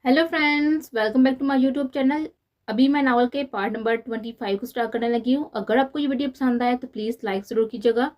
Hello friends, welcome back to my YouTube channel. अभी मैं novel के पार्ट नंबर 25 को स्टार्ट करने लगी हूँ। अगर आपको ये वीडियो पसंद आए तो प्लीज़ लाइक ज़रूर कीजिएगा।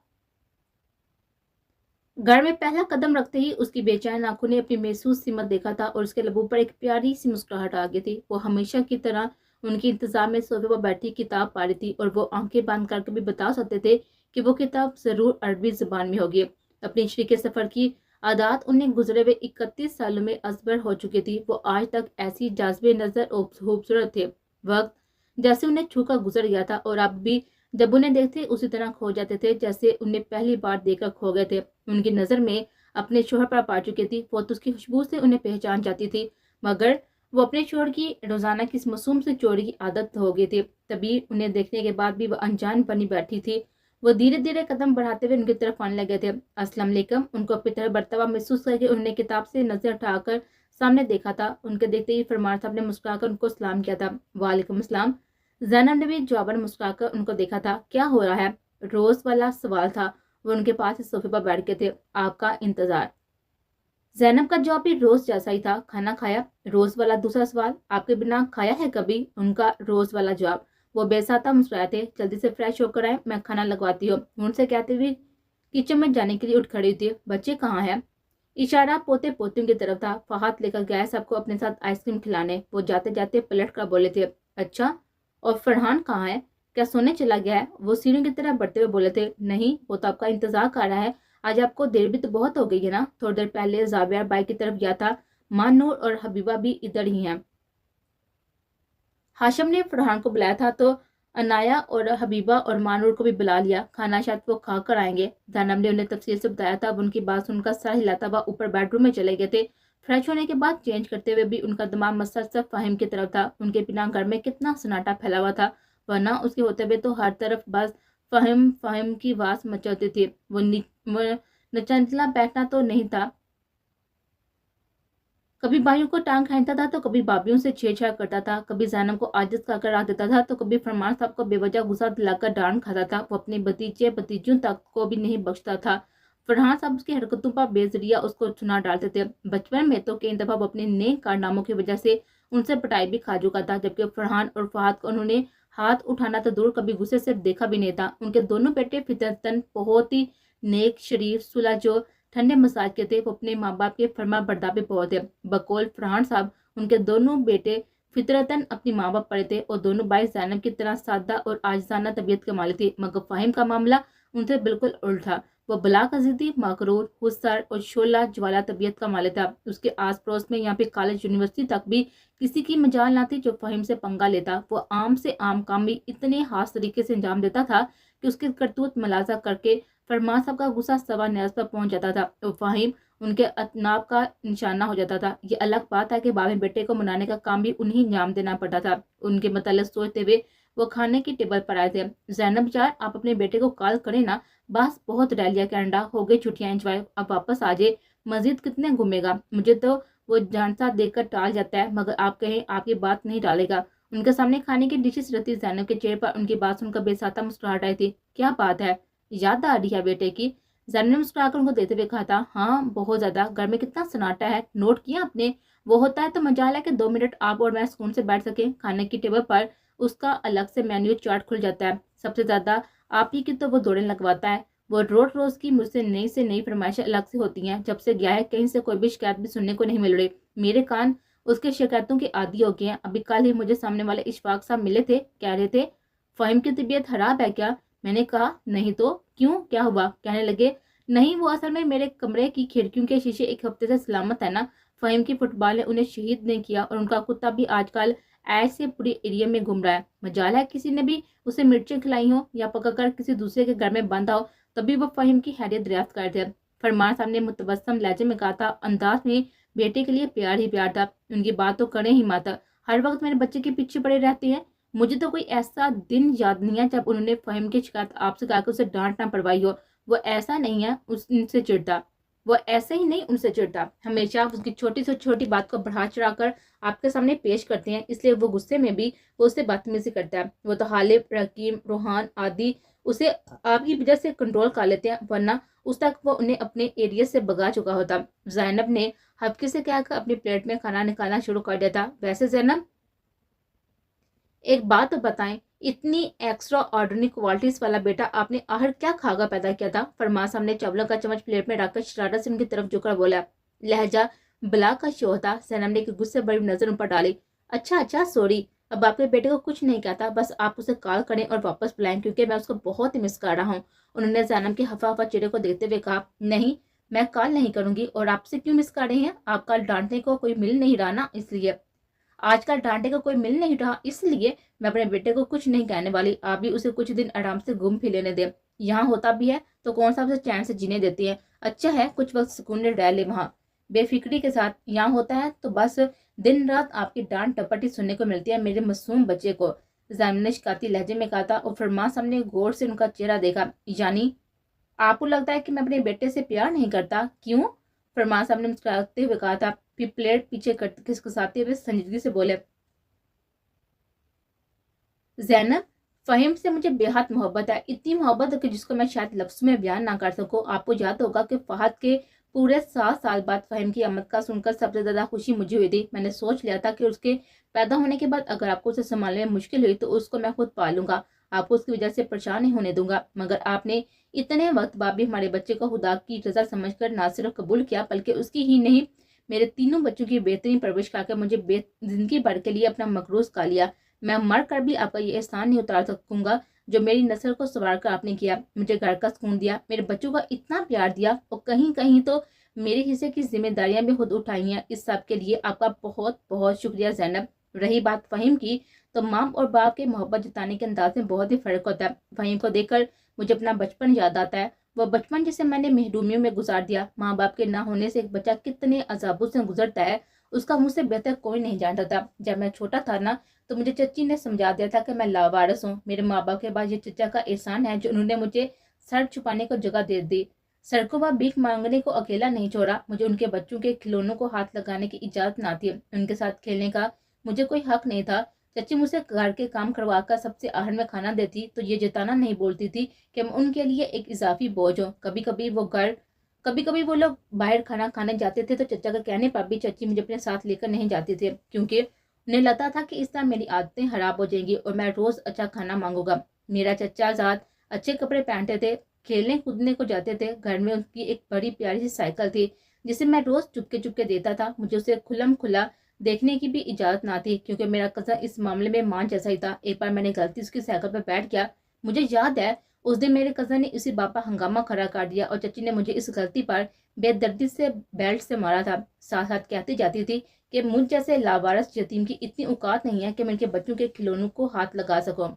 घर में पहला कदम रखते ही उसकी बेचैन आंखों ने अपनी महसूस सिमत देखा था और उसके लबों पर एक प्यारी सी मुस्कुराहट आ गई थी। वो हमेशा की तरह उनके इंतजार में सोफे पर बैठी किताब पढ़ रही थी और वो आंखें बंद करके भी बता सकते थे कि वो किताब ज़रूर अरबी ज़बान में होगी। अपनी शरीके सफ़र की आदात उन्हें गुजरे हुए 31 सालों में अजबर हो चुकी थी। वो आज तक ऐसी जाज़बे नज़र और खूबसूरत थे। वक्त जैसे उन्हें छू कर गुजर गया था और अब भी जब उन्हें देखते उसी तरह खो जाते थे जैसे उन्हें पहली बार देखकर खो गए थे। उनकी नज़र में अपने शोहर पर पा चुकी थी। वो तो उसकी खुशबू से उन्हें पहचान जाती थी, मगर वो अपने शोहर की रोजाना की इस मासूम से चोरी की आदत हो गई थी। तभी उन्हें देखने के बाद भी वह अनजान बनी बैठी थी। वो धीरे धीरे कदम बढ़ाते हुए उनकी तरफ आने लगे थे। अस्सलाम वालेकुम। उनको अपनी तरफ बढ़ता हुआ महसूस करके उन्होंने किताब से नजर उठाकर सामने देखा था। उनके देखते ही फरमान साहब ने मुस्कुराकर उनको सलाम किया था। वालेकुम अस्सलाम। जैनब ने भी जवाबन मुस्कुराकर उनको देखा था। क्या हो रहा है? रोज वाला सवाल था। वो उनके पास इस सोफे पर बैठ के थे। आपका इंतजार। जैनब का जवाब भी रोज जैसा ही था। खाना खाया? रोज वाला दूसरा सवाल। आपके बिना खाया है कभी? उनका रोज वाला जवाब। वो बेसाता मुस्कुराए थे। जल्दी से फ्रेश होकर आए, मैं खाना लगवाती हूँ, उनसे कहते हुए किचन में जाने के लिए उठ खड़ी थी। बच्चे कहाँ हैं? इशारा पोते पोतियों की तरफ था। फहाद लेकर गया सबको अपने साथ आइसक्रीम खिलाने। वो जाते जाते पलट कर बोले थे, अच्छा, और फरहान कहाँ है? क्या सोने चला गया है? वो सीढ़ियों की तरफ बढ़ते हुए बोले थे, नहीं, वो तो आपका इंतजार कर रहा है। आज आपको देर भी तो बहुत हो गई है ना। थोड़ी देर पहले जाविया बाइक की तरफ गया था। मां नूर और हबीबा भी इधर ही हैं। हाशिम ने फरहान को बुलाया था तो अनाया और हबीबा और मानूर को भी बुला लिया। खाना शायद वो खा कर आएंगे। जैनब ने उन्हें तफसील से बताया था। अब उनकी बात सुनकर सर हिलाता हुआ ऊपर बेडरूम में चले गए थे। फ्रेश होने के बाद चेंज करते हुए भी उनका दिमाग मसरत फाहिम की तरफ था। उनके बिना घर में कितना सन्नाटा फैला हुआ था, वरना उसके होते हुए तो हर तरफ बस फाहिम फाहिम की आवाज मचाती थी। वो नचंचला बैठना तो नहीं था। कभी भाइयों को टांग खींचता था तो कभी भाभीयों से छेड़छाड़ करता था। कभी जैनब को आजिज कर रख देता था तो कभी फरमान साहब को बेवजह गुस्सा दिलाकर डांट खाता था। वो अपने भतीजे भतीजियों तक को भी नहीं बख्शता था। फरहान साहब उसकी हरकतों पर बेजरिया उसको सुना डालते थे। बचपन में तो कई दफा वो अपने नेक कारनामों की वजह से उनसे पिटाई भी खा चुका था, जबकि फरहान और फहद को उन्होंने हाथ उठाना तो दूर कभी गुस्से से देखा भी नहीं था। उनके दोनों बेटे फितरतन बहुत ही नेक, शरीफ, सुलह जो ठंडे मसाज के थे। वो अपने माँ बाप के फरमा बरदा पे बहुत थे। बकौल फरहान साहब, उनके दोनों बेटे फितरतन अपनी माँ बाप पढ़े थे और दोनों भाई जैनब की तरह सादा और आजिजाना तबीयत के मालिक थे। मगर फाहिम का मामला उनसे बिल्कुल उल्ट था। वो बला का जिद्दी, मकरूर, हुस्सर और शोला ज्वाला तबीयत का मालिक था। उसके आस पड़ोस में यहाँ पे कॉलेज यूनिवर्सिटी तक भी किसी की मजाल ना थी जो फाहिम से पंगा लेता। वो आम से आम काम भी इतने हास तरीके से अंजाम देता था कि उसके करतूत मलाजा करके फरमान साहब का गुस्सा सवा न्याज पर पहुंच जाता था तो फाहिम उनके अतनाब का निशाना हो जाता था। ये अलग बात है कि बाबे बेटे को मनाने का काम भी उन्हीं अंजाम देना पड़ता था। उनके मतलब सोचते हुए वो खाने की टेबल पर आए थे। जैनब यार, आप अपने बेटे को कॉल करें ना। बस बहुत रह लिया कनाडा, हो गई छुट्टियां एंजॉय, अब वापस आ जाए। मजीद कितने घूमेगा? मुझे तो वो जान सा देखकर टाल जाता है, मगर आप कहें आपकी बात नहीं टालेगा। उनके सामने खाने की डिशेस रखती जैनब के चेहरे पर उनकी बात सुनकर बेसाता मुस्कुराहट आई थी। क्या बात है, याद आ रही है बेटे की? जैनब ने मुस्कुराकर उनको देते हुए कहा था, हाँ बहुत ज्यादा। घर में कितना सन्नाटा है, नोट किया आपने? वो होता है तो मजाल है कि 2 मिनट आप और मैं सुकून से बैठ सके। खाने की टेबल पर उसका अलग से मेन्यू चार्ट खुल जाता है। सबसे ज्यादा आप ही की तो वो दौड़े लगवाता है। वो रोज रोज की मुझसे नई से नई फरमाइशें अलग से होती हैं। जब से गया है कहीं से कोई भी शिकायत भी सुनने को नहीं मिल रही। मेरे कान उसके शिकायतों के आदी हो गए हैं। अभी कल ही मुझे सामने वाले इशफाक साहब मिले थे, कह रहे थे फहीम की तबीयत खराब है क्या? मैंने कहा नहीं तो। क्यों, क्या हुआ? कहने लगे, नहीं वो असल में मेरे कमरे की खिड़कियों के शीशे एक हफ्ते से सलामत है ना। फहीम की फुटबॉल ने उन्हें शहीद नहीं किया और उनका कुत्ता भी आजकल ऐसे पूरे एरिया में घूम रहा है। मजाल है किसी ने भी उसे मिर्चें खिलाई हो या पकाकर किसी दूसरे के घर में बांधा हो, तभी वो फहीम की हैरियत दरियाफ्त कर थे। फरमान साहब ने मुतबस्सम लहजे में कहा था, अंदाज में बेटे के लिए प्यार ही प्यार था। उनकी बात तो करें ही माता, हर वक्त मेरे बच्चे के पीछे पड़े रहते हैं। मुझे तो कोई ऐसा दिन याद नहीं है जब उन्होंने फहीम की शिकायत आपसे गाकर उसे डांट ना पड़वाई हो। वो ऐसा नहीं है उनसे चिढ़ता। وہ ایسے ہی نہیں ان سے چڑھتا، ہمیشہ اس کی چھوٹی سے چھوٹی بات کو بڑھا چڑھا کر آپ کے سامنے پیش کرتے ہیں، اس لیے وہ غصے میں بھی وہ اس سے بدتمیزی کرتا ہے۔ وہ تو حالب، رقیم، روحان آدی اسے آپ کی وجہ سے کنٹرول کر لیتے ہیں، ورنہ اس تک وہ انہیں اپنے ایریا سے بگا چکا ہوتا۔ زینب نے حفقی سے کہہ کر اپنی پلیٹ میں کھانا نکالنا شروع کر دیا تھا۔ ویسے زینب، ایک بات تو بتائیں، اتنی ایکسٹرا آرڈنری کوالٹیز والا بیٹا آپ نے آخر کیا کھاگا پیدا کیا تھا؟ فرمان صاحب نے چاولوں کا چمچ پلیٹ میں رکھ کر شرارت سے ان کی طرف جھک کر بولا۔ لہجہ بلا کا شو تھا۔ زینب نے ایک غصے بڑی نظر ان پر ڈالی۔ اچھا سوری، اب آپ کے بیٹے کو کچھ نہیں کہتا، بس آپ اسے کال کریں اور واپس بلائیں، کیونکہ میں اس کو بہت ہی مس کر رہا ہوں۔ انہوں نے زینب کے ہفا ہفا چہرے کو دیکھتے ہوئے کہا، نہیں میں کال نہیں کروں گی، اور آپ سے کیوں مس کر رہی ہیں؟ آپ کال ڈانٹنے کو کوئی مل نہیں رہا نا، اس لیے آج کل ڈانٹے کا کوئی مل نہیں رہا، اس لیے میں اپنے بیٹے کو کچھ نہیں کہنے والی۔ آپ بھی اسے کچھ دن آرام سے گھوم پھر لینے دیں، یہاں ہوتا بھی ہے تو کون سا اسے چین سے جینے دیتی ہے؟ اچھا ہے کچھ وقت سکون رہ لے وہاں بے فکری کے ساتھ، یہاں ہوتا ہے تو بس دن رات آپ کی ڈانٹ ٹپٹی سننے کو ملتی ہے میرے معصوم بچے کو۔ زینب نے شکایتی لہجے میں کہا تھا، اور فرمان صاحب نے غور سے ان کا چہرہ دیکھا۔ یعنی آپ کو لگتا ہے کہ میں اپنے بیٹے سے پیار نہیں کرتا؟ کیوں؟ فرمان صاحب نے مسکراتے ہوئے کہا تھا، پھر پلیٹ پیچھے کھسکساتے ہوئے سنجیدگی سے بولے، زینب فہیم سے مجھے بے حد محبت ہے، اتنی محبت کہ جس کو میں شاید لفظ میں بیان نہ کر سکوں۔ آپ کو یاد ہوگا کہ فہد کے پورے 7 سال بعد فہیم کی آمد کا سن کر سب سے زیادہ خوشی مجھے ہوئی تھی۔ میں نے سوچ لیا تھا کہ اس کے پیدا ہونے کے بعد اگر آپ کو اسے سنبھالنے میں مشکل ہوئی تو اس کو میں خود پالوں گا، آپ کو اس کی وجہ سے پریشان نہیں ہونے دوں گا۔ مگر آپ نے اتنے وقت بعد بھی ہمارے بچے کو خدا کی رضا سمجھ کر نہ صرف قبول کیا بلکہ اس کی ہی نہیں میرے تینوں بچوں کی بہترین پرورش کر کے مجھے زندگی بھر کے لیے اپنا مقروض کر لیا۔ میں مر کر بھی آپ کا یہ احسان نہیں اتار سکوں گا جو میری نسل کو سنوار کر آپ نے کیا، مجھے گھر کا سکون دیا، میرے بچوں کا اتنا پیار دیا، اور کہیں کہیں تو میرے حصے کی ذمہ داریاں بھی خود اٹھائی ہیں۔ اس سب کے لیے آپ کا بہت بہت شکریہ زینب۔ رہی بات فہیم کی، تو ماں اور باپ کے محبت جتانے کے انداز میں بہت ہی فرق ہوتا ہے۔ فہیم کو دیکھ کر مجھے اپنا بچپن یاد آتا ہے، وہ بچپن جسے میں نے محرومیوں میں گزار دیا۔ ماں باپ کے نہ ہونے سے ایک بچہ کتنے عذابوں سے گزرتا ہے، اس کا مجھ سے بہتر کوئی نہیں جانتا تھا۔ جب میں چھوٹا تھا نا تو مجھے چچی نے سمجھا دیا تھا کہ میں لاوارث ہوں، میرے ماں باپ کے بعد یہ چچا کا احسان ہے جو انہوں نے مجھے سر چھپانے کو جگہ دے دی، سڑکوں پر بھیک مانگنے کو اکیلا نہیں چھوڑا۔ مجھے ان کے بچوں کے کھلونوں کو ہاتھ لگانے کی اجازت نہ تھی، ان کے ساتھ کھیلنے کا مجھے کوئی حق نہیں تھا۔ چچی مجھ سے گھر کے کام کروا کر سب سے آخر میں کھانا دیتی تو یہ جتانا نہیں بولتی تھی کہ میں ان کے لیے ایک اضافی بوجھ ہوں۔ کبھی کبھی وہ لوگ باہر کھانا کھانے جاتے تھے تو چچا کے کہنے پر بھی چچی مجھے اپنے ساتھ لے کر نہیں جاتے تھے، کیونکہ انہیں لگتا تھا کہ اس طرح میری عادتیں خراب ہو جائیں گی اور میں روز اچھا کھانا مانگوں گا۔ میرا چچا زاد اچھے کپڑے پہنتے تھے، کھیلنے کودنے کو جاتے تھے، گھر میں ان کی ایک بڑی پیاری سی سائیکل تھی جسے میں روز چپکے دیتا تھا۔ مجھے اسے کھلم کھلا دیکھنے کی بھی اجازت نہ تھی کیونکہ میرا کزن اس معاملے میں ماں جیسا ہی تھا۔ ایک بار میں نے غلطی اس کی سائیکل پر بیٹھ گیا، مجھے یاد ہے اس دن میرے کزن نے اسی باپا ہنگامہ کھڑا کر دیا اور چچی نے مجھے اس غلطی پر بے دردی سے بیلٹ سے مارا تھا۔ ساتھ ساتھ کہتی جاتی تھی کہ مجھ جیسے لاوارث یتیم کی اتنی اوقات نہیں ہے کہ میں ان کے بچوں کے کھلونوں کو ہاتھ لگا سکوں۔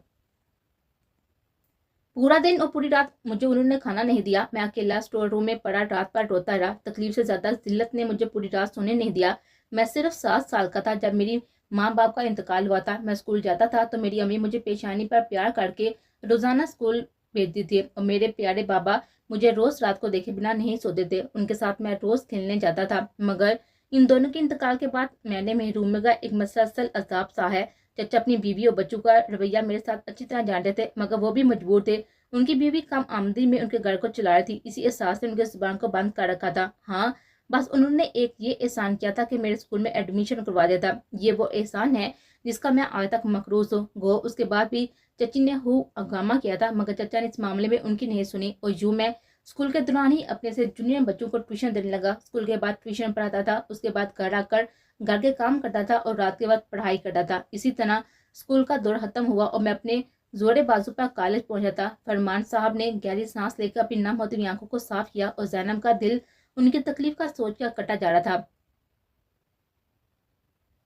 پورا دن اور پوری رات مجھے انہوں نے کھانا نہیں دیا، میں اکیلا اسٹور روم میں پڑا رات پر روتا رہا۔ تکلیف سے زیادہ ذلت نے مجھے پوری رات سونے نہیں دیا۔ میں صرف 7 سال کا تھا جب میری ماں باپ کا انتقال ہوا تھا۔ میں اسکول جاتا تھا تو میری امی مجھے پیشانی پر پیار کر کے روزانہ اسکول بھیجتی تھی، اور میرے پیارے بابا مجھے روز رات کو دیکھے بنا نہیں سوتے تھے، ان کے ساتھ میں روز کھیلنے جاتا تھا۔ مگر ان دونوں کے انتقال کے بعد میں نے محرومی کا ایک مسلسل عذاب سہا ہے۔ چچا اپنی بیوی اور بچوں کا رویہ میرے ساتھ اچھی طرح جانتے تھے، مگر وہ بھی مجبور تھے، ان کی بیوی کم آمدنی میں ان کے گھر کو چلا رہی تھی، اسی احساس نے ان کی زبان کو بند کر رکھا تھا۔ ہاں بس انہوں نے ایک یہ احسان کیا تھا کہ میرے اسکول میں ایڈمیشن کروا دیا تھا، یہ وہ احسان ہے جس کا میں آج تک مقروض ہوں۔ گو اس کے بعد بھی چچی نے ہنگامہ کیا تھا، مگر چچا نے اس معاملے میں ان کی نہیں سنی، اور یوں میں اسکول کے دوران ہی اپنے سے جونیئر بچوں کو ٹیوشن دینے لگا۔ اسکول کے بعد ٹیوشن پڑھاتا تھا، اس کے بعد گھر آ کر گھر کے کام کرتا تھا اور رات کے وقت پڑھائی کرتا تھا۔ اسی طرح اسکول کا دور ختم ہوا اور میں اپنے زورے بازو پر کالج پہنچا تھا۔ فرمان صاحب نے گہری سانس لے کر اپنی نم ہوتی ہوئی آنکھوں کو صاف کیا اور زینب کا دل ان کی تکلیف کا سوچ کر کٹا جا رہا تھا۔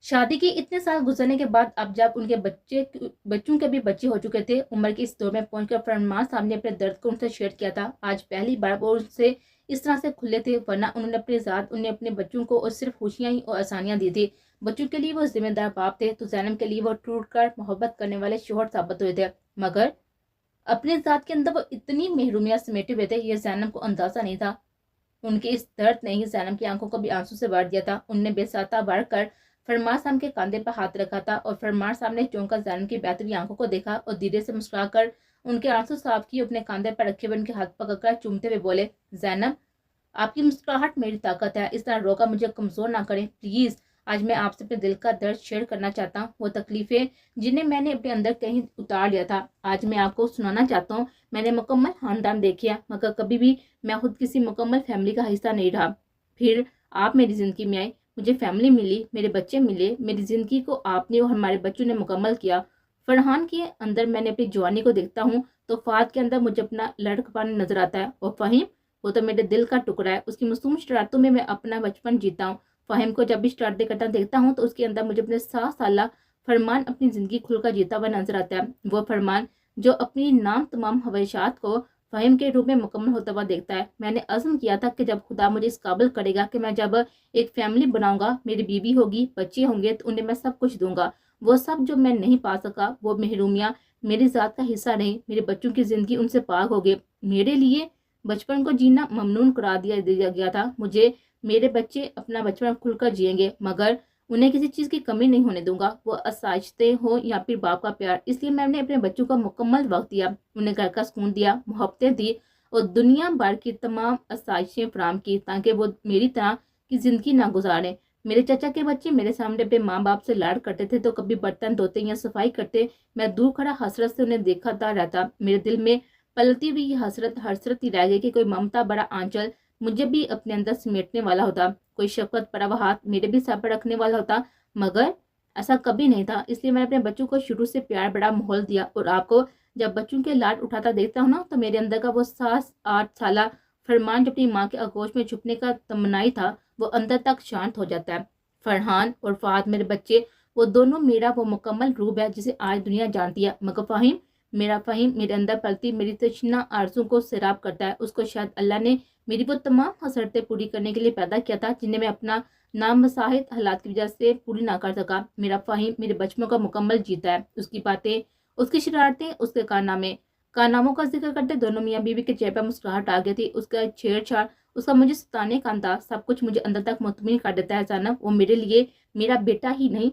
شادی کے اتنے سال گزرنے کے بعد اب جب ان کے بچوں کے بھی بچے ہو چکے تھے، عمر کے اس دور میں پہنچ کر فرمان صاحب نے اپنے درد کو ان سے شیئر کیا تھا۔ آج پہلی بار وہ ان سے اس طرح سے کھلے تھے، ورنہ انہوں نے اپنے ذات انہیں اپنے بچوں کو اور صرف خوشیاں ہی اور آسانیاں دی تھی۔ بچوں کے لیے وہ ذمہ دار باپ تھے تو زینب کے لیے وہ ٹوٹ کر محبت کرنے والے شوہر ثابت ہوئے تھے، مگر اپنے ذات کے اندر وہ اتنی محرومیاں سمیٹے ہوئے تھے، یہ زینب کو اندازہ نہیں تھا۔ ان کے اس درد نے ہی زینب کی آنکھوں کو بھی آنسو سے بھر دیا تھا۔ ان نے بے ساتھ بڑھ کر فرمان صاحب کے کاندھے پر ہاتھ رکھا تھا اور فرمان صاحب نے چونکا زینب کی بہتی ہوئی آنکھوں کو دیکھا اور دھیرے سے مسکرا کر ان کے آنسو صاف کیے، اپنے کاندھے پر رکھے ہوئے ان کے ہاتھ پکڑ کر چومتے ہوئے بولے، زینب آپ کی مسکراہٹ میری طاقت ہے، اس طرح روکا مجھے کمزور نہ کریں پلیز۔ آج میں آپ سے اپنے دل کا درد شیئر کرنا چاہتا ہوں، وہ تکلیفیں جنہیں میں نے اپنے اندر کہیں اتار لیا تھا، آج میں آپ کو سنانا چاہتا ہوں۔ میں نے مکمل خاندان دیکھا مگر کبھی بھی میں خود کسی مکمل فیملی کا حصہ نہیں رہا۔ پھر آپ میری زندگی میں آئے، مجھے فیملی ملی، میرے بچے ملے، میری زندگی کو آپ نے اور ہمارے بچوں نے مکمل کیا۔ فرحان کے اندر میں نے اپنی جوانی کو دیکھتا ہوں تو فہد کے اندر مجھے اپنا لڑکپن نظر آتا ہے، اور فہیم وہ تو میرے دل کا ٹکڑا ہے، اس کی معصوم شرارتوں میں اپنا بچپن جیتا ہوں۔ فہیم کو جب بھی شرارتیں کرتا دیکھتا ہوں تو اس کے اندر مجھے اپنے 7 سالہ فرمان اپنی زندگی کھل کر جیتا ہوا نظر آتا ہے، وہ فرمان جو اپنی نام تمام خواہشات کو فہیم کے روپ میں مکمل ہوتا ہوا دیکھتا ہے۔ میں نے عزم کیا تھا کہ جب خدا مجھے اس قابل کرے گا کہ میں جب ایک فیملی بناؤں گا، میری بیوی ہوگی، بچے ہوں گے، تو انہیں میں سب کچھ دوں گا۔ وہ سب جو میں نہیں پا سکا، وہ محرومیاں میری ذات کا حصہ نہیں، میرے بچوں کی زندگی ان سے پاک ہو گئی۔ میرے لیے بچپن کو جینا ممنون قرار دیا گیا تھا۔ مجھے میرے بچے اپنا بچپن کھل کر جئیں گے مگر انہیں کسی چیز کی کمی نہیں ہونے دوں گا، وہ آسائشیں ہو یا پھر باپ کا پیار۔ اس لیے میں نے اپنے بچوں کو مکمل وقت دیا، انہیں گھر کا سکون دیا، محبتیں دی اور دنیا بھر کی تمام آسائشیں فراہم کی تاکہ وہ میری طرح کی زندگی نہ گزاریں۔ میرے چچا کے بچے میرے سامنے اپنے ماں باپ سے لاڈ کرتے تھے تو کبھی برتن دھوتے یا صفائی کرتے میں دور کھڑا حسرت سے انہیں دیکھتا رہتا۔ میرے دل میں پلتی ہوئی یہ حسرت ہی رہ گئی کہ کوئی ممتا بڑا آنچل مجھے بھی اپنے اندر سمیٹنے والا ہوتا، کوئی شفقت بڑا وہ ہاتھ میرے بھی سر پر رکھنے والا ہوتا، مگر ایسا کبھی نہیں تھا۔ اس لیے میں نے اپنے بچوں کو شروع سے پیار بڑا ماحول دیا، اور آپ کو جب بچوں کے لاڈ اٹھاتا دیکھتا ہوں نا تو میرے اندر کا وہ 7-8 سالہ فرمان جو اپنی ماں کے آغوش میں چھپنے کا تمنائی تھا وہ اندر تک شانت ہو جاتا ہے۔ فرحان اور فہد میرے بچے وہ دونوں میرا وہ مکمل روپ ہے جسے آج دنیا جانتی ہے، مگر فہیم میرے اندر پلتی میری تشنہ آرزوں کو سیراب کرتا ہے۔ اس کو شاید اللہ نے میری وہ تمام حسرتیں پوری کرنے کے لیے پیدا کیا تھا جنہیں میں اپنا نامساعد حالات کی وجہ سے پوری نہ کر سکا۔ میرا فہیم میرے بچپن کا مکمل جیتا ہے، اس کی باتیں، اس کی شرارتیں، اس کے کارناموں کا ذکر کرتے دونوں میاں بیوی کے چہرے پر مسکراہٹ آ گئی تھی۔ اس کا چھیڑ چھاڑ، اس کا مجھے ستانے کا انداز، سب کچھ مجھے اندر تک مطمئن کر دیتا ہے زینب وہ میرے لیے میرا بیٹا ہی نہیں،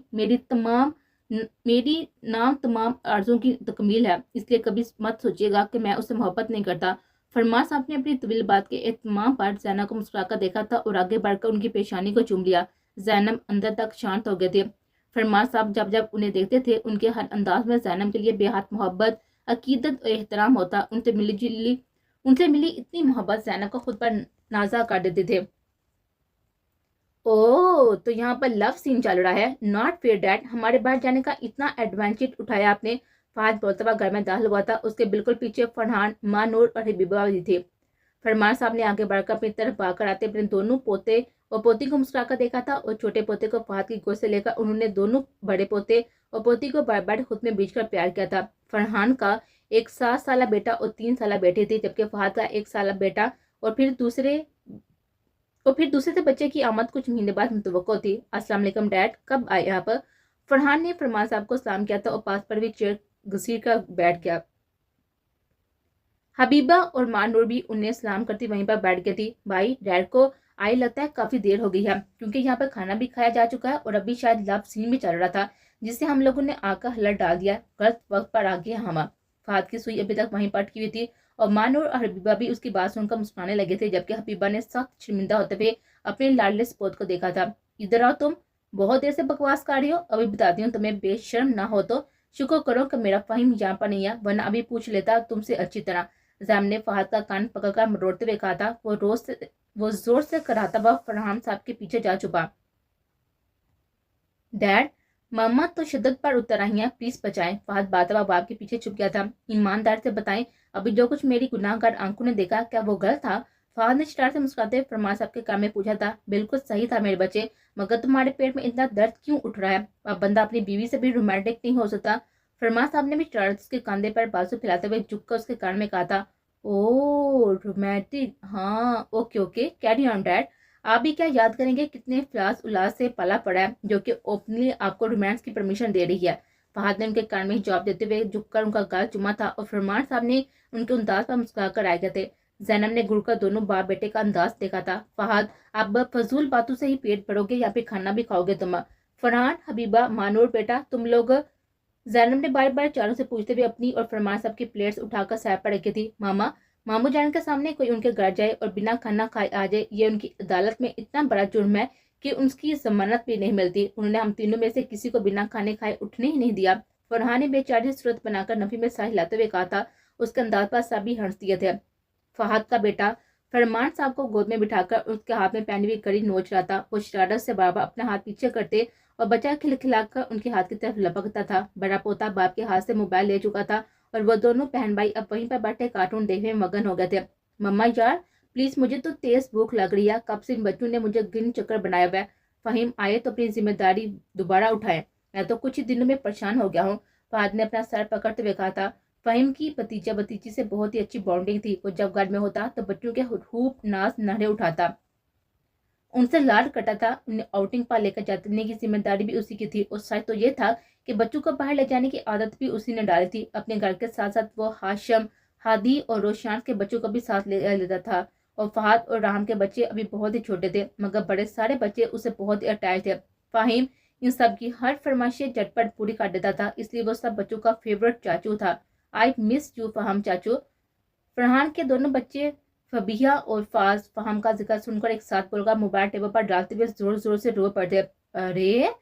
میری نام تمام آرزوں کی تکمیل ہے۔ اس لیے کبھی مت سوچیے گا کہ میں اس سے محبت نہیں کرتا۔ فرمان صاحب نے اپنی طویل بات کے اہتمام پر زینب کو مسکرا کر دیکھا تھا اور آگے بڑھ کر ان کی پیشانی کو چوم لیا۔ زینب اندر تک شانت ہو گئے تھے۔ فرمان صاحب جب انہیں دیکھتے تھے ان کے ہر انداز میں زینب کے لیے بے حد محبت، عقیدت اور احترام ہوتا۔ ان سے ملی اتنی محبت زینب کو خود پر نازا کر دیتے تھے۔ اوہ، تو یہاں پر لو سین چل رہا ہے، ناٹ فیئر ڈیڈ، ہمارے باہر جانے کا اتنا ایڈوینچر اٹھایا آپ نے۔ فہد بولتا ہوا گھر میں داخل ہوا تھا، اس کے بالکل پیچھے فرحان، ماں نور اور حبیبہ بھی تھی۔ فرمان صاحب نے آگے بڑھ کر اپنی طرف بھاگ کر آتے اپنے دونوں پوتے اور پوتی کو مسکرا کر دیکھا تھا، اور چھوٹے پوتے کو فہد کی گود سے لے کر انہوں نے دونوں بڑے پوتے اور پوتی کو بیٹھ خود میں بیچ کر پیار کیا تھا۔ فرحان کا ایک 7 سالہ بیٹا اور 3 سالہ بیٹی تھی، جبکہ فہد کا 1 سالہ بیٹا اور پھر دوسرے سے بچے کی آمد کچھ مہینے بعد متوقع تھی۔ السلام علیکم ڈیڈ، کب آئے آپ؟ فرحان نے فرمان صاحب کو سلام کیا تھا اور پاس پر بھی چیئر گھسیٹ کر بیٹھ گیا۔ حبیبہ اور ماں نور بھی انہیں سلام کرتی وہیں پر بیٹھ گئی تھی۔ بھائی، ڈیڈ کو آئی لگتا ہے کافی دیر ہو گئی ہے، کیونکہ یہاں پر کھانا بھی کھایا جا چکا ہے اور ابھی شاید لو سین بھی چل رہا تھا جس سے ہم لوگوں نے آ کر ہلٹ ڈال دیا، غلط وقت پر آ گیا ہم۔ فہد کی سوئی ابھی تک وہیں پر اٹکی ہوئی تھی اور ماں نور اور حبیبہ بھی اس کی بات سن کر مسکرانے لگے تھے، جبکہ حبیبہ نے سخت شرمندہ ہوتے ہوئے اپنے لاڈلے سپوت کو دیکھا تھا۔ ادھر آؤ، تم بہت دیر سے بکواس کر رہی ہو، ابھی بتاتی ہوں، تمہیں بے شرم نہ ہو تو شکر کرو کہ میرا فہیم یہاں پر نہیں ہے، ورنہ ابھی پوچھ لیتا تم سے اچھی طرح۔ زینب نے فہد کا کان پکڑ کر مروڑتے ہوئے کہا تھا۔ وہ زور سے کراہتا ہوا فرحان صاحب کے پیچھے جا چھپا۔ ڈیڈ، ماما تو شدت پر اتر رہی ہیں، پلیز بچائیں۔ فہد بات باپ کے پیچھے چھپ گیا تھا۔ ایماندار سے بتائیں، ابھی جو کچھ میری گناہ گار آنکھوں نے دیکھا، کیا وہ غلط تھا؟ فہد نے شرار سے مسکراتے ہوئے فرمان صاحب کے کان میں پوچھا تھا۔ بالکل صحیح تھا میرے بچے، مگر تمہارے پیٹ میں اتنا درد کیوں اٹھ رہا ہے؟ اب بندہ اپنی بیوی سے بھی رومانٹک نہیں ہو سکتا؟ فرمان صاحب نے بھی شرارت اس کے کاندھے پر بازو پھیلاتے ہوئے جھک کر اس کے کان میں کہا تھا۔ اوہ، رومانٹک، ہاں، اوکے، کیری آن ڈیڈ۔ آپ بھی کیا یاد کریں گے کتنے فلاس اولاد سے پلا پڑا ہے جو کہ اوپنلی آپ کو رومانس کی پرمیشن دے رہی ہے۔ فہد نے ان کے کان میں جواب دیتے ہوئے جھک کر ان کا گال چوما تھا اور فرمان صاحب نے ان کے انداز پر مسکرا کر آئے گئے تھے۔ जैनब ने घूर कर दोनों बाप बेटे का अंदाज देखा था। फहद, आप फजूल बातों से ही पेट भरोगे या फिर खाना भी खाओगे तुम? फरहान, हबीबा, मानूर बेटा, तुम लोग? जैनब ने बार बार चारों से पूछते हुए अपनी और फरमान साहब की प्लेट्स उठाकर साइड पर रखी थी। मामा, मामू जान के सामने कोई उनके घर जाए और बिना खाना खाए आ जाए, ये उनकी अदालत में इतना बड़ा जुर्म है कि उसकी जमानत भी नहीं मिलती। उन्होंने हम तीनों में से किसी को बिना खाने खाए उठने ही नहीं दिया। फरहान ने बेचारी सूरत बनाकर नफी में सर हिलाते हुए कहा था। उसके अंदाज पर सभी हंस दिए थे। फहद का बेटा फरमान साहब को गोद में बिठाकर उसके हाथ में पहनी हुई कड़ी नोच रहा था। वो शरारत से बार बार अपना हाथ पीछे करते और बच्चा खिलखिलाकर उनके हाथ की तरफ लपकता था। बड़ा पोता बाप के हाथ से मोबाइल ले चुका था और वो दोनों बहन भाई अब वहीं पर बैठे कार्टून देखने में मगन हो गए थे। मम्मा यार प्लीज, मुझे तो तेज भूख लग रही है, कब से इन बच्चों ने मुझे गिन चक्कर बनाया हुआ है। फहीम आए तो अपनी जिम्मेदारी दोबारा उठाए, मैं तो कुछ ही दिनों में परेशान हो गया हूँ। फहद ने अपना सर पकड़ते हुए कहा था। फहीम की भतीजा भतीजी से बहुत ही अच्छी बॉन्डिंग थी। वो जब घर में होता तो बच्चों के खूब नाच नहरे उठाता, उनसे लाड करता था, उन्हें आउटिंग पर लेकर जाने की जिम्मेदारी भी उसी की थी। और सच तो ये था कि बच्चों को बाहर ले जाने की आदत भी उसी ने डाली थी। अपने घर के साथ साथ वो हाशम, हादी और रोशान के बच्चों को भी साथ ले लेता था। और फहद और राम के बच्चे अभी बहुत ही छोटे थे, मगर बड़े सारे बच्चे उसे बहुत ही अटैच थे। फाहिम इन सब की हर फरमाइशें झटपट पूरी कर देता था, इसलिए वो सब बच्चों का फेवरेट चाचू था। आई मिस यू फहम चाचू। फरहान के दोनों बच्चे फबीहा और फाज फहम का जिक्र सुनकर एक साथ बोलकर मोबाइल टेबल पर डालते हुए जोर जोर से रो पड़ते। अरे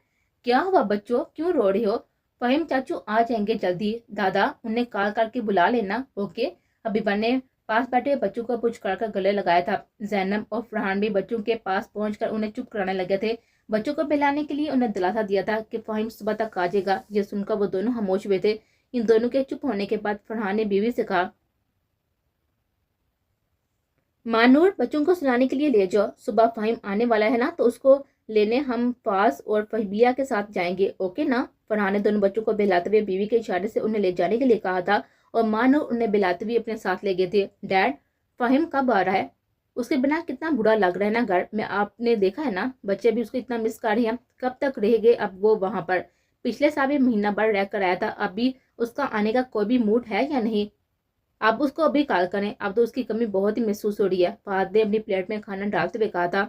क्या हुआ बच्चों, क्यों रो रही हो? फहीम चाचू आ जाएंगे जल्दी, दादा उन्हें कॉल करके बुला लेना। ओके। हबीबा ने पास बैठे बच्चों को पुचकार कर गले लगाया था। जैनब और फरहान भी बच्चों के पास पहुंचकर उन्हें चुप कराने लगे थे। बच्चों को बहलाने के लिए उन्हें दिलासा दिया था कि फहीम सुबह तक आ जाएगा। ये सुनकर वो दोनों खामोश हुए थे। इन दोनों के चुप होने के बाद फरहान ने बीवी से कहा, मानूर बच्चों को सुनाने के लिए ले जाओ, सुबह फहीम आने वाला है ना, तो उसको लेने हम फास और फहबिया के साथ जाएंगे, ओके ना? फरहान ने दोनों बच्चों को बहलाते हुए बीवी के इशारे से उन्हें ले जाने के लिए कहा था और मानूर उन्हें बहलाते हुए अपने साथ ले गए थे। डैड, फहीम कब आ रहा है? उसके बिना कितना बुरा लग रहा है ना घर में, आपने देखा है ना, बच्चे भी उसको इतना मिस कर रहे हैं। कब तक रह गए अब वो वहां पर? पिछले साल भी महीना भर रह कर आया था, अभी उसका आने का कोई भी मूड है या नहीं? आप उसको अभी कॉल करें, अब तो उसकी कमी बहुत ही महसूस हो रही है। फहद ने अपनी प्लेट में खाना डालते हुए कहा था।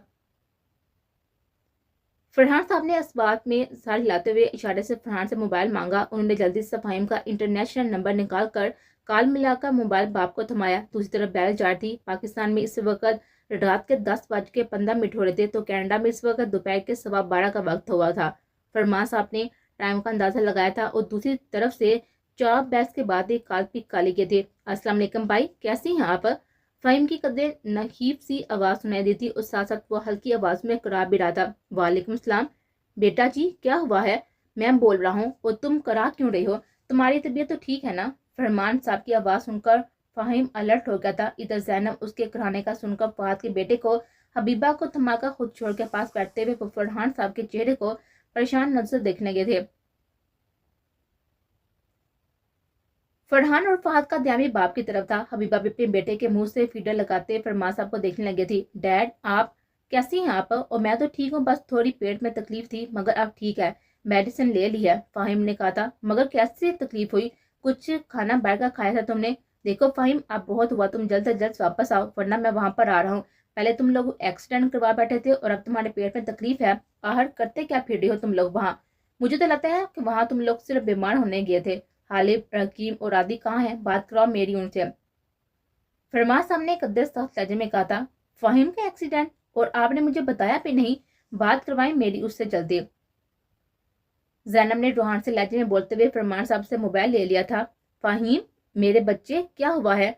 फरहान साहब ने इस बात में सर हिलाते हुए इशारे से फरहान से मोबाइल मांगा। उन्होंने जल्दी से फहीम का इंटरनेशनल नंबर निकाल कर कॉल मिलाकर मोबाइल बाप को थमाया। दूसरी तरफ बेल जार थी। पाकिस्तान में इस वक्त रात के 10:15 हो रहे थे, तो कनाडा में इस वक्त दोपहर के 12:15 का वक्त हुआ था। फरमान साहब ने टाइम का अंदाजा लगाया था और दूसरी तरफ से 4 बहस के बाद एक कॉल पिक कर लिए थे। अस्सलाम वालेकुम भाई, कैसी हैं आप? फहीम की कदर नहीफ सी आवाज सुनाई दी थी और साथ साथ वो हल्की आवाज में करा भी रहा था। वालेकुम सलाम बेटा जी, क्या हुआ है? मैं बोल रहा हूँ, और तुम करा क्यों रही हो? तुम्हारी तबीयत तो ठीक है ना? फरमान साहब की आवाज सुनकर फहीम अलर्ट हो गया था। इधर जैनब उसके कराने का सुनकर फहद के बेटे को हबीबा को थमाकर खुद छोड़ के पास बैठते हुए फरहान साहब के चेहरे को परेशान नजर देखने गए थे। फरहान और फहद का ध्यान भी बाप की तरफ था। हबीबा भी अपने बेटे के मुंह से फीडर लगाते फरमान साहब को देखने लगी थी। डैड, आप कैसी हैं आप? और मैं तो ठीक हूँ, बस थोड़ी पेट में तकलीफ थी, मगर अब ठीक है, मेडिसिन ले ली है, फहीम ने कहा था। मगर कैसे तकलीफ हुई? कुछ खाना बाहर का खाया था तुमने? देखो फहीम, अब बहुत हुआ, तुम जल्द से जल्द वापस आओ, वरना मैं वहां पर आ रहा हूँ। पहले तुम लोग एक्सीडेंट करवा बैठे थे और अब तुम्हारे पेट में तकलीफ है। आहर करते क्या फिर रहे हो तुम लोग वहाँ? मुझे तो लगता है कि वहां तुम लोग सिर्फ बीमार होने गए थे। हालिब, रकीम और आदि कहाँ हैं? बात कराओ मेरी उनसे। फरमान साहब ने कद्दर सख्त लहजे में कहा था। फहीम का एक्सीडेंट? और आपने मुझे बताया भी नहीं? बात करवाएं मेरी उससे जल्दी। जैनब ने रूहान से लहजे में बोलते हुए फरमान साहब से मोबाइल ले लिया था। फहीम, मेरे बच्चे, क्या हुआ है?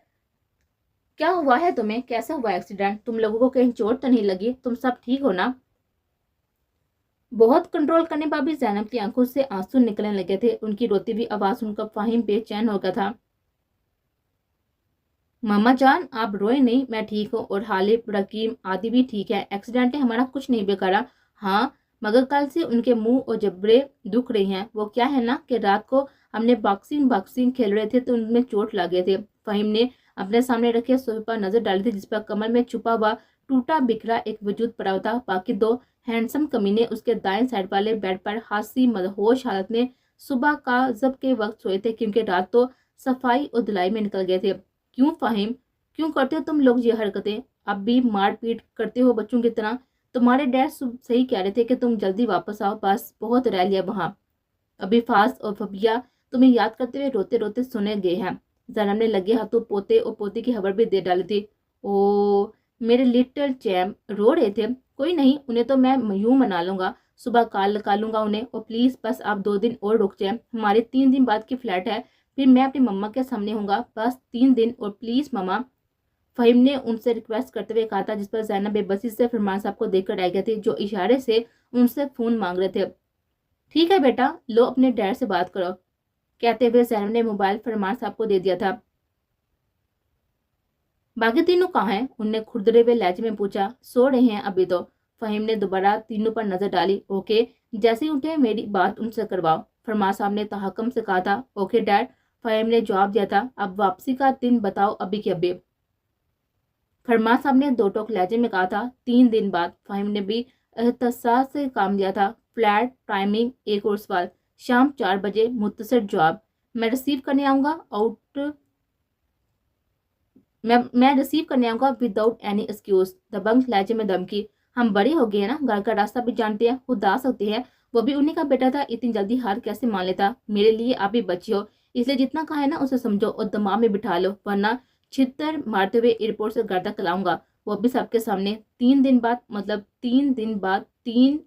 क्या हुआ है तुम्हें? कैसा हुआ एक्सीडेंट? तुम लोगों को कहीं चोट तो नहीं लगी? तुम सब ठीक हो ना? बहुत कंट्रोल करने पर भी जैनब की आंखों से आंसू निकलने लगे थे। उनकी रोती हुई आवाज सुनकर फहीम बेचैन हो गया था। मामा जान, आप रोए नहीं, मैं ठीक हूँ, और हालिब, रकीम आदि भी ठीक है। एक्सीडेंट है, हमारा कुछ नहीं बिगाड़ा। हाँ, मगर कल से उनके मुंह और जबड़े दुख रहे हैं। वो क्या है ना कि रात को हमने बॉक्सिंग खेल रहे थे तो उनमें चोट लगे थे। फहीम ने अपने सामने रखे सोफे पर नजर डाली थी, जिस पर कमर में छुपा हुआ टूटा बिखरा एक वजूद पड़ा था। बाकी 2 हैंडसम कमीने उसके दाएं साइड वाले बेड पर हासी मदहोश हालत में सुबह का जब के वक्त सोए थे, क्योंकि रात तो सफाई और धुलाई में निकल गए थे। क्यों फहीम, क्यों करते हो तुम लोग ये हरकतें, अब भी मार पीट करते हो बच्चों की तरह। तुम्हारे डैड सही कह रहे थे कि तुम जल्दी वापस आओ, बस बहुत रह लिया वहाँ। अभी फास और फबिया तुम्हें याद करते हुए रोते रोते सुने गए हैं। जन्म ने लगे हाथों पोते और पोती की खबर भी दे डाली थी। ओ मेरे लिटिल चैम रो रहे थे। कोई नहीं, उन्हें तो मैं यूं मना लूंगा, सुबह काल निकालूंगा उन्हें। और प्लीज बस आप 2 दिन और रुक जाए, हमारे 3 दिन बाद की फ्लैट है, फिर मैं अपनी मम्मा के सामने हूँगा, बस 3 दिन और प्लीज मम्मा। फहीम ने उनसे रिक्वेस्ट करते हुए कहा था, जिस पर जैनब बेबसी से फरमान साहब को देखकर रह गए थे, जो इशारे से उनसे फोन मांग रहे थे। ठीक है बेटा, लो अपने डैड से बात करो, कहते हुए जैनब ने मोबाइल फरमान साहब को दे दिया था। बाकी तीनों कहाँ हैं? उनने खुरदरे हुए लहजे में पूछा। सो रहे हैं अभी तो। फहीम ने दोबारा तीनों पर नजर डाली। ओके, जैसे ही उठे मेरी बात उनसे करवाओ, फरमान साहब ने तहक्कुम से कहा था। ओके डैड, फहीम ने जवाब दिया था। अब वापसी का दिन बताओ अभी के अभी। फरमान साहब ने दो टोक लहजे में कहा था। 3 दिन बाद। फहीम ने भी एहतसास से काम लिया था। फ्लैट टाइमिंग एक और सवाल, शाम 4 बजे, मुत्तसर जवाब। मैं रिसीव करने आऊंगा मैं रिसीव करने आऊंगा विदाउट एनी एक्सक्यूज। दबंग लहजे में धमकी। हम बड़े हो गए ना, घर का रास्ता भी जानते हैं, खुद आ सकते हैं। वो भी उन्हीं का बेटा था, इतनी जल्दी हार कैसे मान लेता? मेरे लिए आप भी बच्ची हो, इसलिए जितना कहा है ना उसे समझो और दिमाग में बिठा लो, वरना छितर मारते हुए एयरपोर्ट से घर तक लाऊंगा, वो भी सबके सामने। 3 दिन बाद, मतलब 3 दिन बाद, 3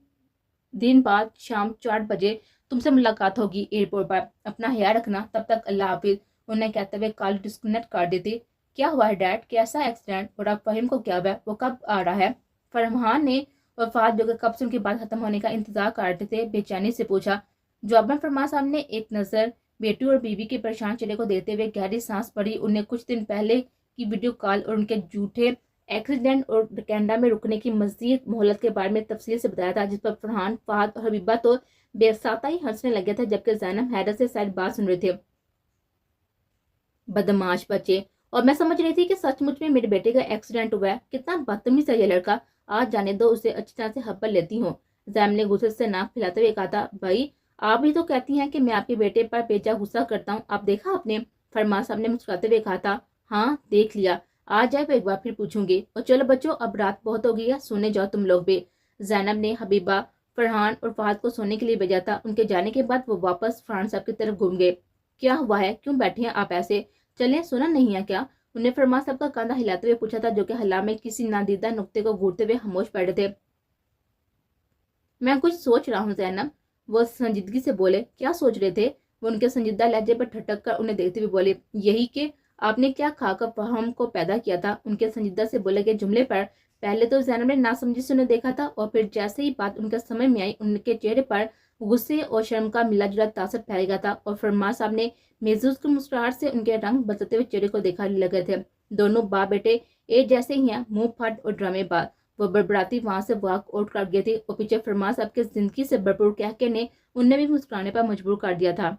दिन बाद शाम 4 बजे तुमसे मुलाकात होगी एयरपोर्ट पर। अपना ख्याल रखना, तब तक अल्लाह हाफिज। उन्हें कहते हुए कॉल डिस्कनेक्ट कर देती। क्या हुआ है डैड, कैसा एक्सीडेंट, और अब फहीम को क्या हुआ है, वो कब आ रहा है? फरहान ने वफात जो कि कब से उनकी बात खत्म होने का इंतजार कर रहे थे, बेचैनी से पूछा। जवाब में फरमान साहब ने एक नजर बेटी और बीवी के परेशान चेहरे को देते हुए गहरी सांस भरी। उन्हें कुछ दिन पहले की वीडियो कॉल और उनके झूठे एक्सीडेंट और कनाडा में रुकने की मजीद मोहलत के बारे में तफसील से बताया था, जिस पर फरहान, फहद और हबीबा तो बेसाता ही हंसने लगे थे, जबकि जैनब हैरत से शायद बात सुन रहे थे। बदमाश बच्चे, और मैं समझ रही थी कि सचमुच में मेरे बेटे का एक्सीडेंट हुआ है। कितना बदतमीज है ये लड़का, आज जाने दो, उसे अच्छी तरह से हब्बल लेती हूँ। जैम ने गुस्से से नाक फैलाते हुए कहा था। भाई आप भी तो कहती हैं कि मैं आपके बेटे पर बेजा गुस्सा करता हूँ, आप देखा आपने? फरमान साहब ने मुस्कुराते हुए कहा था। हाँ देख लिया, आ जाए तो एक बार फिर पूछूंगी। और चलो बच्चों, अब रात बहुत हो गई है, सोने जाओ तुम लोग भी। जैनब ने हबीबा, फरहान और फहद को सोने के लिए भेजा था। उनके जाने के बाद वो वापस फरहान साहब की तरफ घूम गए। क्या हुआ है, क्यों बैठे हैं आप ऐसे? चलें, सुना नहीं है क्या? उन्हें फरमान साहब का कंधा हिलाते हुए पूछा था, जो कि हल्ला में किसी नादीदा नुक्ते को घूरते हुए खामोश बैठे थे। मैं कुछ सोच रहा हूँ जैनब, वो संजीदगी से बोले। क्या सोच रहे थे? वो उनके संजीदा लहजे पर ठटक कर उन्हें देखते हुए बोले। यही कि आपने क्या खाकर फहम को पैदा किया था। उनके संजीदा से बोले गए जुमले पर पहले तो जैनब ने नासमझी से उन्हें देखा था, और फिर जैसे ही बात उनके समझ में आई, उनके चेहरे पर गुस्से और शर्म का मिला जुला तासर फैल गया था, और फरमान साहब ने महसूस की मुस्कुराहट से उनके रंग बदलते हुए चेहरे को देखा लगे थे। दोनों बाप बेटे एक जैसे ही हैं, मुंह फट और ड्रामेबाज। वो बड़बड़ाती वहां से वॉक आउट कर गई थी, और पीछे फरमान साहब के जिंदगी से भरपूर कहके ने उन्हें भी मुस्कुराने पर मजबूर कर दिया था।